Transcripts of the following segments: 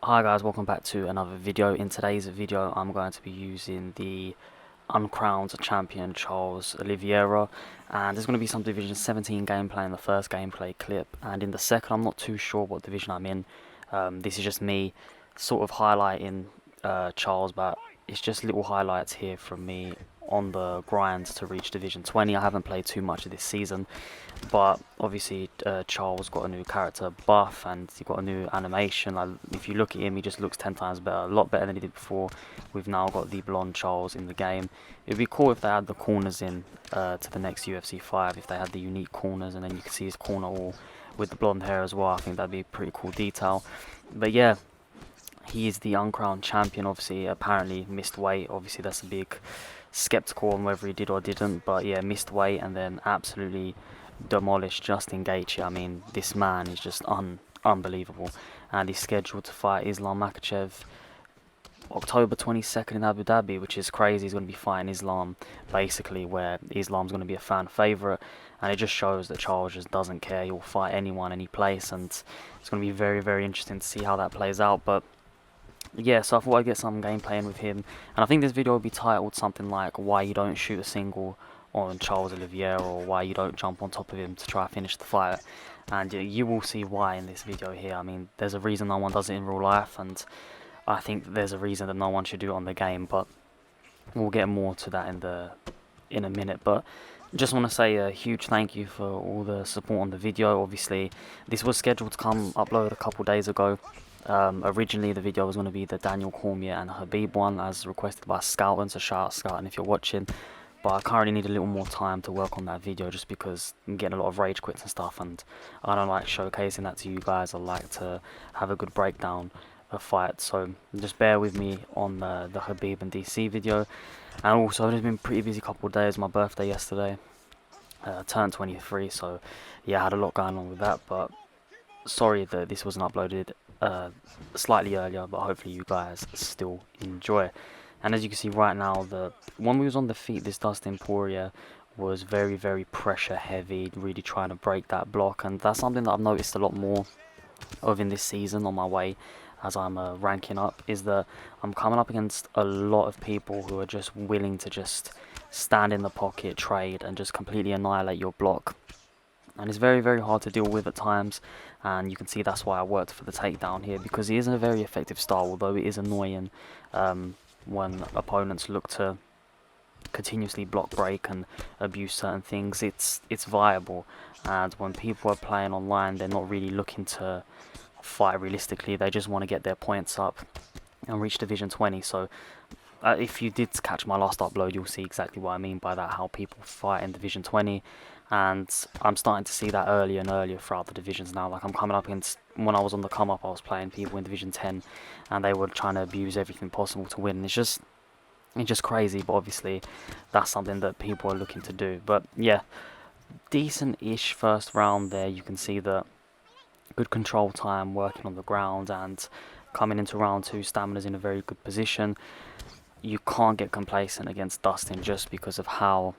Hi guys, welcome back to another video. In today's video I'm going to be using the uncrowned champion Charles Oliveira, and there's going to be some Division 17 gameplay in the first gameplay clip, and in the second I'm not too sure what division I'm in. This is just me sort of highlighting Charles, but it's just little highlights here from me on the grind to reach Division 20. I haven't played too much of this season, but obviously Charles got a new character buff and he got a new animation. Like, if you look at him, he just looks 10 times better, a lot better than he did before. We've now got the blonde Charles in the game. It'd be cool if they had the corners in to the next UFC 5, if they had the unique corners and then you can see his corner all with the blonde hair as well. I think that'd be a pretty cool detail. But yeah, he is the uncrowned champion. Obviously, apparently missed weight. Obviously that's a big skeptical on whether he did or didn't, but yeah, missed weight and then absolutely demolished Justin Gaethje. I mean, this man is just unbelievable, and he's scheduled to fight Islam Makhachev October 22nd in Abu Dhabi, which is crazy. He's going to be fighting Islam, basically, where Islam's going to be a fan favourite, and it just shows that Charles just doesn't care. He'll fight anyone, any place, and it's going to be very, very interesting to see how that plays out. But yeah, so I thought I'd get some gameplay in with him, and I think this video will be titled something like "Why You Don't Shoot a Single on Charles Oliveira," or "Why You Don't Jump on Top of Him to Try to Finish the Fight." And you will see why in this video here. I mean, there's a reason no one does it in real life, and I think there's a reason that no one should do it on the game, but we'll get more to that in a minute. But just want to say a huge thank you for all the support on the video. Obviously, this was scheduled to come upload a couple days ago. Originally the video was going to be the Daniel Cormier and Khabib one, as requested by Scouten, so shout out Scouten if you're watching. But I currently need a little more time to work on that video, just because I'm getting a lot of rage quits and stuff, and I don't like showcasing that to you guys. I like to have a good breakdown of fights, so just bear with me on the Khabib and DC video. And also, it's been a pretty busy couple of days. My birthday yesterday, turned 23, so yeah, I had a lot going on with that. But sorry that this wasn't uploaded slightly earlier, but hopefully you guys still enjoy. And as you can see right now, when we was on the feet, this Dustin Poirier was very, very pressure heavy, really trying to break that block, and that's something that I've noticed a lot more of in this season on my way as I'm ranking up, is that I'm coming up against a lot of people who are just willing to just stand in the pocket, trade, and just completely annihilate your block. And it's very, very hard to deal with at times, and you can see that's why I worked for the takedown here, because he isn't a very effective style, although it is annoying when opponents look to continuously block break and abuse certain things. It's viable, and when people are playing online, they're not really looking to fight realistically. They just want to get their points up and reach Division 20. So if you did catch my last upload, you'll see exactly what I mean by that, how people fight in Division 20. And I'm starting to see that earlier and earlier throughout the divisions now. Like, I'm coming up against, when I was on the come up, I was playing people in Division 10, and they were trying to abuse everything possible to win. It's just crazy, but obviously that's something that people are looking to do. But yeah, decent-ish first round there. You can see that good control time, working on the ground, and coming into round 2, stamina's in a very good position. You can't get complacent against Dustin just because of how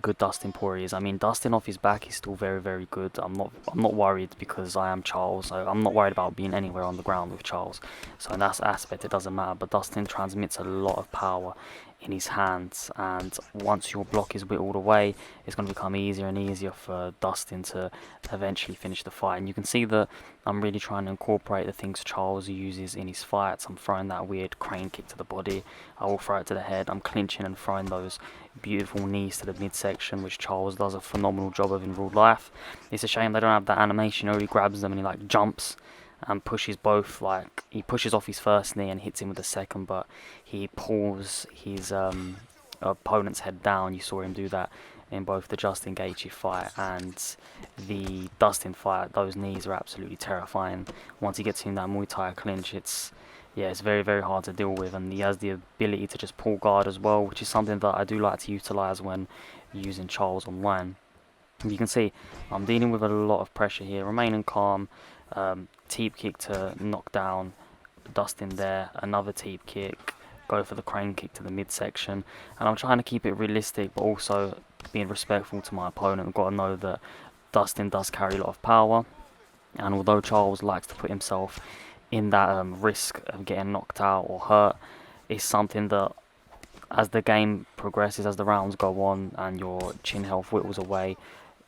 good Dustin Poirier is. I mean, Dustin off his back is still very, very good. I'm not worried, because I am Charles, so I'm not worried about being anywhere on the ground with Charles. So in that aspect, it doesn't matter. But Dustin transmits a lot of power in his hands, and once your block is whittled away, it's going to become easier and easier for Dustin to eventually finish the fight. And you can see that I'm really trying to incorporate the things Charles uses in his fights. I'm throwing that weird crane kick to the body, I will throw it to the head. I'm clinching and throwing those beautiful knees to the midsection, which Charles does a phenomenal job of in real life. It's a shame they don't have that animation where he grabs them and he like jumps and pushes both, like he pushes off his first knee and hits him with the second, but he pulls his opponent's head down. You saw him do that in both the Justin Gaethje fight and the Dustin fight. Those knees are absolutely terrifying. Once he gets in that Muay Thai clinch, it's very, very hard to deal with, and he has the ability to just pull guard as well, which is something that I do like to utilize when using Charles online. You can see I'm dealing with a lot of pressure here, remaining calm. Teep kick to knock down Dustin there, another teep kick, go for the crane kick to the midsection, and I'm trying to keep it realistic but also being respectful to my opponent. I've got to know that Dustin does carry a lot of power, and although Charles likes to put himself in that risk of getting knocked out or hurt is something that, as the game progresses, as the rounds go on and your chin health whittles away,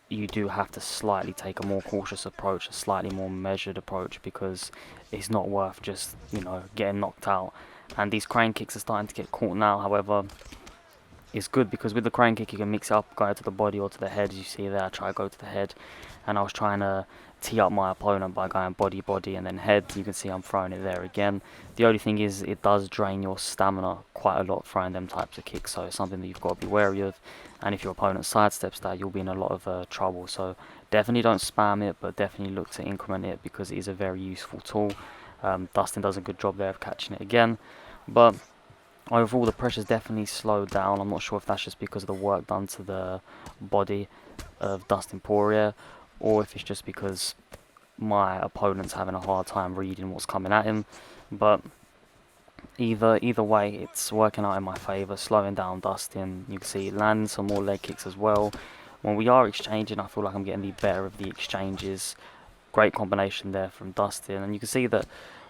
you do have to slightly take a more cautious approach, a slightly more measured approach, because it's not worth just, getting knocked out. And these crane kicks are starting to get caught now. However, it's good because with the crane kick you can mix it up, go to the body or to the head. As you see there, I try to go to the head, and I was trying to tee up my opponent by going body, body, and then head. You can see I'm throwing it there again. The only thing is it does drain your stamina quite a lot throwing them types of kicks, so it's something that you've got to be wary of. And if your opponent sidesteps that, you'll be in a lot of trouble. So definitely don't spam it, but definitely look to increment it because it is a very useful tool. Dustin does a good job there of catching it again, but overall the pressure's definitely slowed down. I'm not sure if that's just because of the work done to the body of Dustin Poirier, or if it's just because my opponent's having a hard time reading what's coming at him. But either way, it's working out in my favour, slowing down Dustin. You can see landing some more leg kicks as well. When we are exchanging, I feel like I'm getting the better of the exchanges. Great combination there from Dustin, and you can see that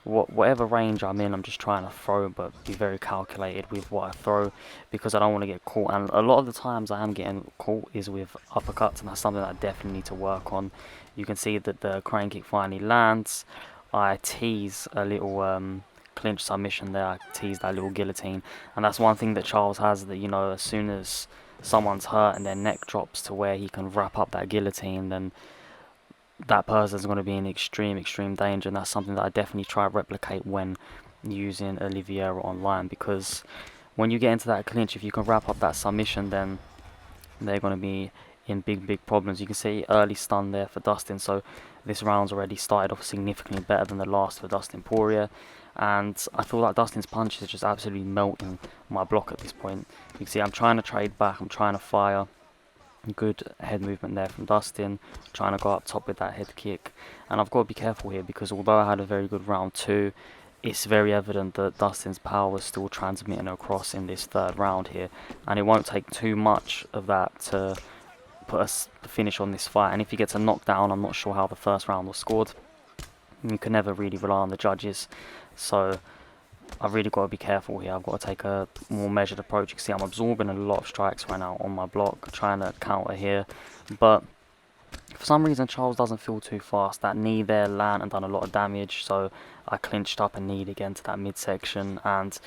whatever range I'm in, I'm just trying to throw, but be very calculated with what I throw, because I don't want to get caught. And a lot of the times I am getting caught is with uppercuts, and that's something that I definitely need to work on. You can see that the crane kick finally lands. I tease a little clinch submission there. I tease that little guillotine, and that's one thing that Charles has, that as soon as someone's hurt and their neck drops to where he can wrap up that guillotine, then that person's going to be in extreme danger. And that's something that I definitely try to replicate when using Oliveira online, because when you get into that clinch, if you can wrap up that submission, then they're going to be in big problems. You can see early stun there for Dustin, so this round's already started off significantly better than the last for Dustin Poirier, and I feel like Dustin's punches are just absolutely melting my block at this point. You can see I'm trying to trade back, I'm trying to fire. Good head movement there from Dustin, trying to go up top with that head kick. And I've got to be careful here, because although I had a very good round 2, it's very evident that Dustin's power is still transmitting across in this third round here, and it won't take too much of that to put us the finish on this fight. And if he gets a knockdown, I'm not sure how the first round was scored. You can never really rely on the judges, so I've really got to be careful here. I've got to take a more measured approach. You can see I'm absorbing a lot of strikes right now on my block, trying to counter here, but for some reason Charles doesn't feel too fast. That knee there landed and done a lot of damage, so I clinched up and kneed again to that midsection, and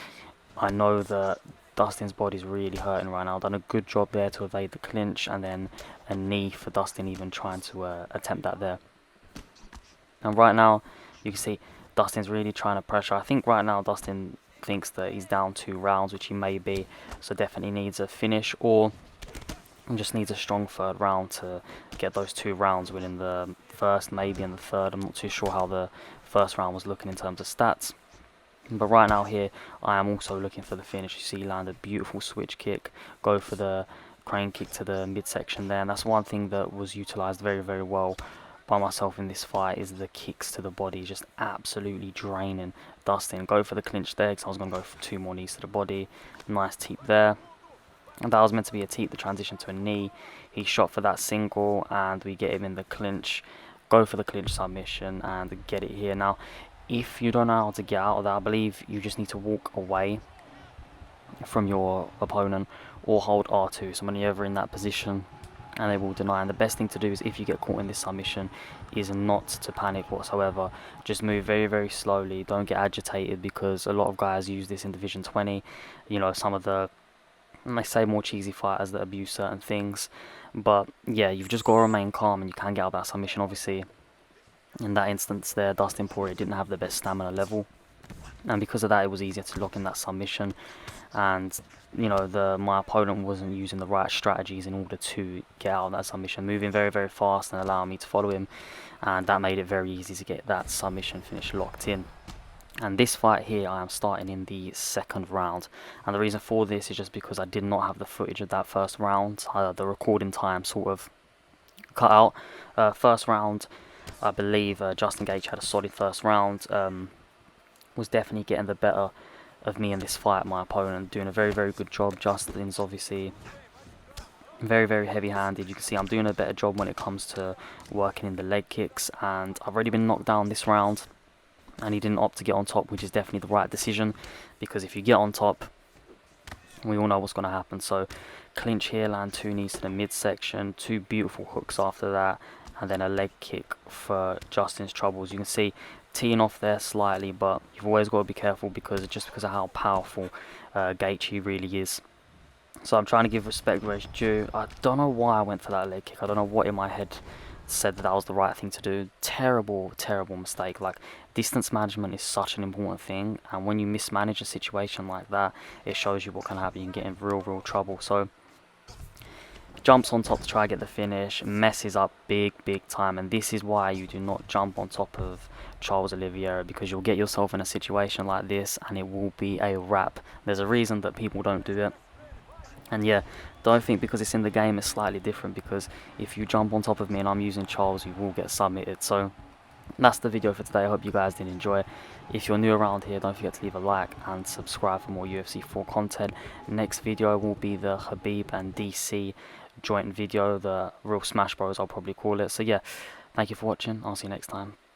I know that Dustin's body's really hurting right now. Done a good job there to evade the clinch, and then a knee for Dustin even trying to attempt that there. And right now you can see Dustin's really trying to pressure. I think right now Dustin thinks that he's down 2 rounds, which he may be, so definitely needs a finish, or just needs a strong third round to get those 2 rounds within the first, maybe in the third. I'm not too sure how the first round was looking in terms of stats, but right now here I am also looking for the finish. You see he landed a beautiful switch kick, go for the crane kick to the midsection there, and that's one thing that was utilised very well by myself in this fight, is the kicks to the body, just absolutely draining Dustin. Go for the clinch there, because I was going to go for 2 more knees to the body. Nice teep there, and that was meant to be a teep, the transition to a knee. He shot for that single, and we get him in the clinch. Go for the clinch submission and get it here. Now, if you don't know how to get out of that, I believe you just need to walk away from your opponent or hold R2. So when you're ever in that position and they will deny, and the best thing to do is, if you get caught in this submission, is not to panic whatsoever. Just move very slowly, don't get agitated, because a lot of guys use this in Division 20. Some of the, let's say, more cheesy fighters that abuse certain things, but yeah, you've just got to remain calm, and you can get out of that submission. Obviously in that instance there, Dustin Poirier didn't have the best stamina level, and because of that it was easier to lock in that submission, and my opponent wasn't using the right strategies in order to get out of that submission, moving very fast and allowing me to follow him, and that made it very easy to get that submission finish locked in. And this fight here, I am starting in the 2nd round, and the reason for this is just because I did not have the footage of that first round. The recording time sort of cut out. First round, I believe Justin Gaethje had a solid first round, was definitely getting the better of me in this fight. My opponent doing a very good job. Justin's obviously very heavy-handed. You can see I'm doing a better job when it comes to working in the leg kicks, and I've already been knocked down this round. and he didn't opt to get on top, which is definitely the right decision, because if you get on top, we all know what's going to happen. So clinch here, land 2 knees to the midsection, 2 beautiful hooks after that, and then a leg kick for Justin's troubles. You can see teeing off there slightly, but you've always got to be careful because of how powerful Gaethje really is. So I'm trying to give respect where it's due. I don't know why I went for that leg kick. I don't know what in my head said that was the right thing to do. Terrible, terrible mistake. Like, distance management is such an important thing, and when you mismanage a situation like that, it shows you what can happen. You can get in real trouble. So jumps on top to try to get the finish, messes up big time, and this is why you do not jump on top of Charles Oliveira, because you'll get yourself in a situation like this and it will be a wrap. There's a reason that people don't do it. And yeah, don't think because it's in the game it's slightly different, because if you jump on top of me and I'm using Charles, you will get submitted. So that's the video for today. I hope you guys did enjoy it. If you're new around here, don't forget to leave a like and subscribe for more UFC 4 content. Next video will be the Khabib and DC joint video, the real Smash Bros I'll probably call it. So yeah, thank you for watching. I'll see you next time.